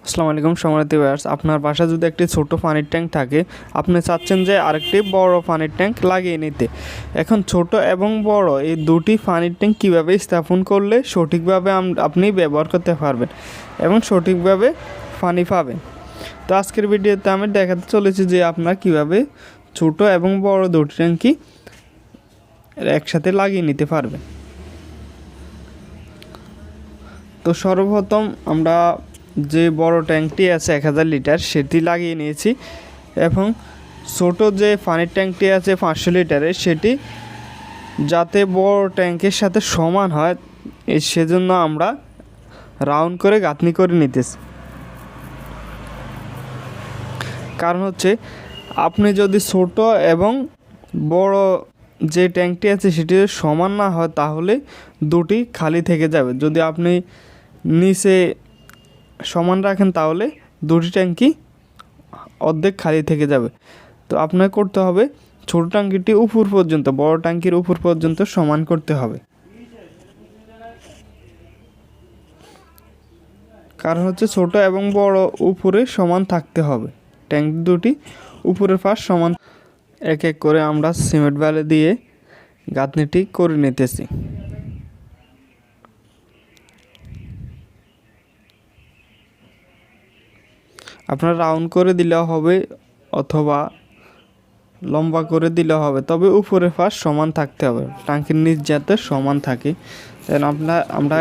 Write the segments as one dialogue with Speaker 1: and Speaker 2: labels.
Speaker 1: আসসালামু আলাইকুম সম্মানিত ভিউয়ার্স, আপনার বাসায় যদি একটি ছোট পানির ট্যাঙ্ক থাকে, আপনি চাচ্ছেন যে আরেকটি বড় পানির ট্যাঙ্ক লাগিয়ে নিতে। এখন ছোট এবং বড় এই দুটি পানির ট্যাঙ্ক কীভাবে স্থাপন করলে সঠিকভাবে আপনি ব্যবহার করতে পারবেন এবং সঠিকভাবে পানি পাবেন। তো আজকের ভিডিওতে আমি দেখাতে চলেছি যে আপনারা কীভাবে ছোট এবং বড় দুটি ট্যাঙ্কি একসাথে লাগিয়ে নিতে পারবেন। তো সর্বপ্রথম আমরা যে বড় ট্যাঙ্কটি আছে 1000 লিটার সেটি লাগিয়ে নিয়েছি এবং ছোট যে পানির ট্যাঙ্কটি আছে 500 লিটারের সেটি যাতে বড় ট্যাঙ্কের সাথে সমান হয় সেজন্য আমরা রাউন্ড করে গাঁথনি করে নিতেছি। কারণ হচ্ছে আপনি যদি ছোট এবং বড় যে ট্যাঙ্কটি আছে সেটি সমান না হয় তাহলে দুটি খালি থেকে যাবে। যদি আপনি নিচে সমান রাখেন তাহলে দুটি ট্যাঙ্কি অর্ধেক খালি থেকে যাবে। তো আপনাকে করতে হবে ছোট ট্যাঙ্কিটি উপর পর্যন্ত বড় ট্যাঙ্কির উপর পর্যন্ত সমান করতে হবে। কারণ হচ্ছে ছোট এবং বড় উপরে সমান থাকতে হবে, ট্যাঙ্ক দুটি উপরের পাশ সমান। এক এক করে আমরা সিমেন্ট বালি দিয়ে গাঁথনিটি করে নিতেছি। আপনার রাউন্ড করে দিলেও হবে অথবা লম্বা করে দিলেও হবে, তবে উপরের পাশ সমান থাকতে হবে, ট্যাঙ্কির নিচ যাতে সমান থাকে। আমরা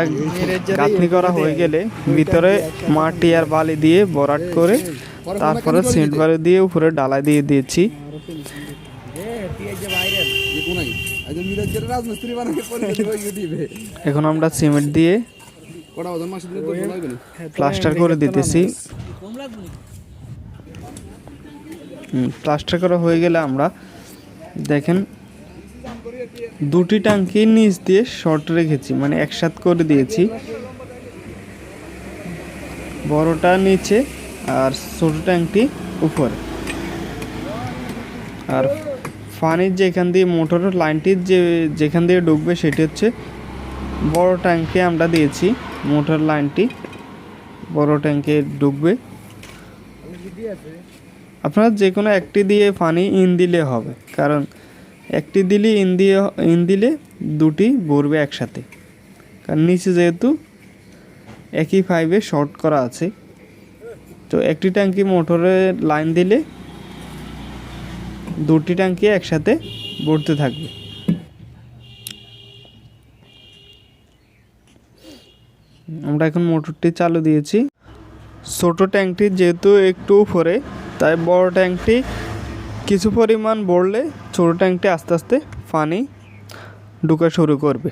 Speaker 1: গাঁথনি করা হয়ে গেলে ভিতরে মাটি আর বালি দিয়ে ভরাট করে তারপরে সিমেন্ট বালি দিয়ে উপরে ডালাই দিয়ে দিয়েছি। এখন আমরা সিমেন্ট দিয়ে প্লাস্টার করে দিতেছি। প্লাস্টার করা হয়ে গেলে আমরা দেখেন দুটি ট্যাঙ্কি নিচ দিয়ে শর্ট রেখেছি, মানে একসাথে করে দিয়েছি, বড়টা নিচে আর ছোট ট্যাঙ্কটি উপরে। আর পানির যেখান দিয়ে মোটরের লাইনটি যেখান দিয়ে ঢুকবে সেটি হচ্ছে বড় ট্যাঙ্কে আমরা দিয়েছি। মোটর লাইনটি বড় ট্যাঙ্কে ঢুকবে। আপনারা যে কোনো একটি দিয়ে পানি ইন দিলে হবে, কারণ একটি দিলে ইন দিলে দুটি ভরবে একসাথে, কারণ নিচে যেহেতু একই পাইপে শর্ট করা আছে। তো একটি ট্যাঙ্কি মোটরের লাইন দিলে দুটি ট্যাঙ্কি একসাথে ভরতে থাকবে। আমরা এখন মোটরটি চালু দিয়েছি। ছোট ট্যাঙ্কটি যেহেতু একটু উপরে, তাই বড় ট্যাঙ্কটি কিছু পরিমাণ ভরলে ছোট ট্যাঙ্কটি আস্তে আস্তে পানি ঢোকা শুরু করবে।